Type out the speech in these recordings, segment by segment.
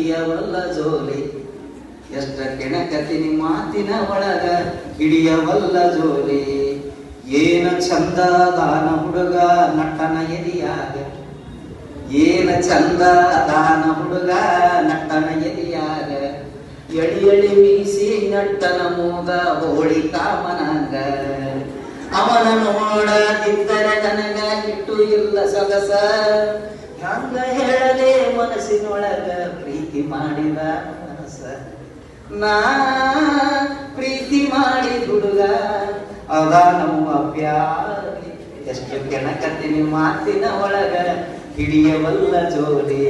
ಹಿಡಿಯವಲ್ಲ ಜೋಲಿ. ಎಷ್ಟ ಕೆಣಕತಿನಿ ಮಾತಿನ ಒಳಗ ಹಿಡಿಯವಲ್ಲ ಜೋಲಿ. ಏನ ಚಂದ ದಾನ ಹುಡುಗ ನಟ್ಟನ ಎದಿಯಾಗ. ಏನ ಚಂದ ದಾನ ಹುಡುಗ ನಟ್ಟನ ಎದಿಯಾಗ. ಎಳಿ ಎಳಿ ಮೀಸಿ ನಟ್ಟನ ಮೂಗ ಹೋಳಿ ಕಾಮನಂಗ. ಅವನ ನೋಡದಿದ್ದರೆ ನನಗ ಕಿಟ್ಟು ಇಲ್ಲ ಸೊಗಸ. ಹಂಗ ಹೇಳಲೇ ಮನಸ್ಸಿನೊಳಗ ಪ್ರೀತಿ ಮಾಡಿದ ಮನಸ್ಸ. ನಾ ಪ್ರೀತಿ ಮಾಡಿದ ಹುಡುಗ ಅದ ನಮ್ಮ ಪ್ಯಾರಿ. ಎಷ್ಟು ಕೆಣಕತ್ತೀನಿ ಮಾತಿನ ಒಳಗ ಹಿಡಿಯವಲ್ಲ ಜೋಲಿ.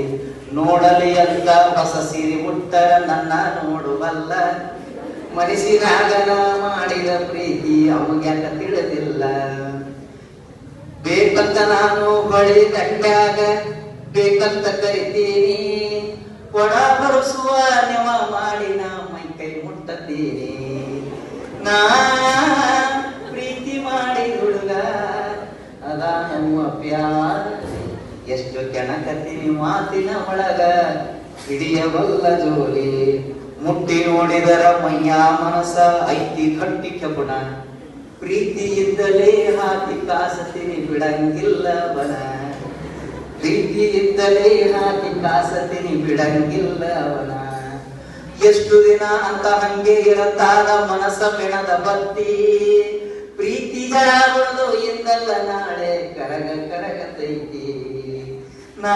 ನೋಡಲಿ ಅಂತ ಹೊಸ ಸೀರೆ ಉಟ್ಟರ ನನ್ನ ನೋಡುವಲ್ಲ. ಮನಸ್ಸಿನಾಗ ನಾ ಮಾಡಿದ ಪ್ರೀತಿ ಅವಗ್ಯಾಕ ತಿಳಿದಿಲ್ಲ. ಬೇಕಂತ ನಾನು ಬಳಿ ದಂಡ್ಯಾಗ ಬೇಕಂತ ಕರಿತೀನಿ. ಕೊಡ ಬರುಸುವ ನೆವ ಮಾಡಿ ನಾ ಮೈ ಕೈ ಮುಟ್ಟತೀನಿ. ನಾ ಪ್ರೀತಿ ಮಾಡಿ ಹುಡುಗ ಅದ ನಮ್ಮ ಪ್ಯಾರ. ಎಷ್ಟು ಕೆಣಕತ್ತೀನಿ ಮಾತಿನ ಒಳಗ ಹಿಡಿಯವಲ್ಲ ಜೋಲಿ. ಮುಟ್ಟಿ ನೋಡಿದರ ಮೈಯ ಮನಸ ಐತಿ ಕಟ್ಟಿ ಕಬ್ಬಣ. ಪ್ರೀತಿ ಇದ್ದಲೇ ಹಾಕಿ ಕಾಸತೀನಿ ಬಿಡಂಗಿಲ್ಲ ಬನ. ಪ್ರೀತಿ ಇದ್ದಲೇ ಹಾಕಿ ಕಾಸತೀನಿ ಬಿಡಂಗಿಲ್ಲ ಅವನ. ಎಷ್ಟು ದಿನ ಅಂತ ಹಂಗೆ ಇರತ್ತಾದ ಮನಸ್ಸ ಬೆಣದ ಬತ್ತಿ. ಪ್ರೀತಿ ಜಳ ಹೊಡೆದು ಎಂದಲ್ಲ ನಾಳೆ ಕರಗ ಕರಗತೈತಿ. ನಾ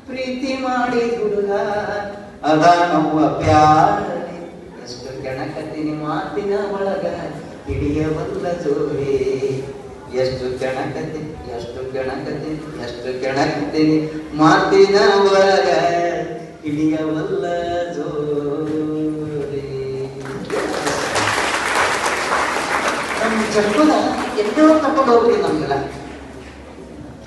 ಪ್ರೀತಿ ಮಾಡಿ ಹುಡುಗ ಅದ ನಮ್ಮ ಪ್ಯಾರಿ. ಎಷ್ಟು ಕೆಣಕತ್ತೀನಿ ಮಾತಿನ ಒಳಗ ಹಿಡಿಯವಲ್ಲ ಜೋಲಿ. ಎಷ್ಟು ಕೆಣಕತ್ತೀನಿ ಎಷ್ಟು ಕೆಣಕತ್ತೀನಿ ಎಷ್ಟು ಕೆಣಕತ್ತೀನಿ ಮಾತಿನ ಒಳಗ ಹಿಡಿಯವಲ್ಲ ಜೋಲಿ. ನಮ್ಮ ಜನಪದ ಎಲ್ಲೋ ತಕೊಂಡು ಹೋಗ್ಲಿ ನಮ್ಗೆಲ್ಲ.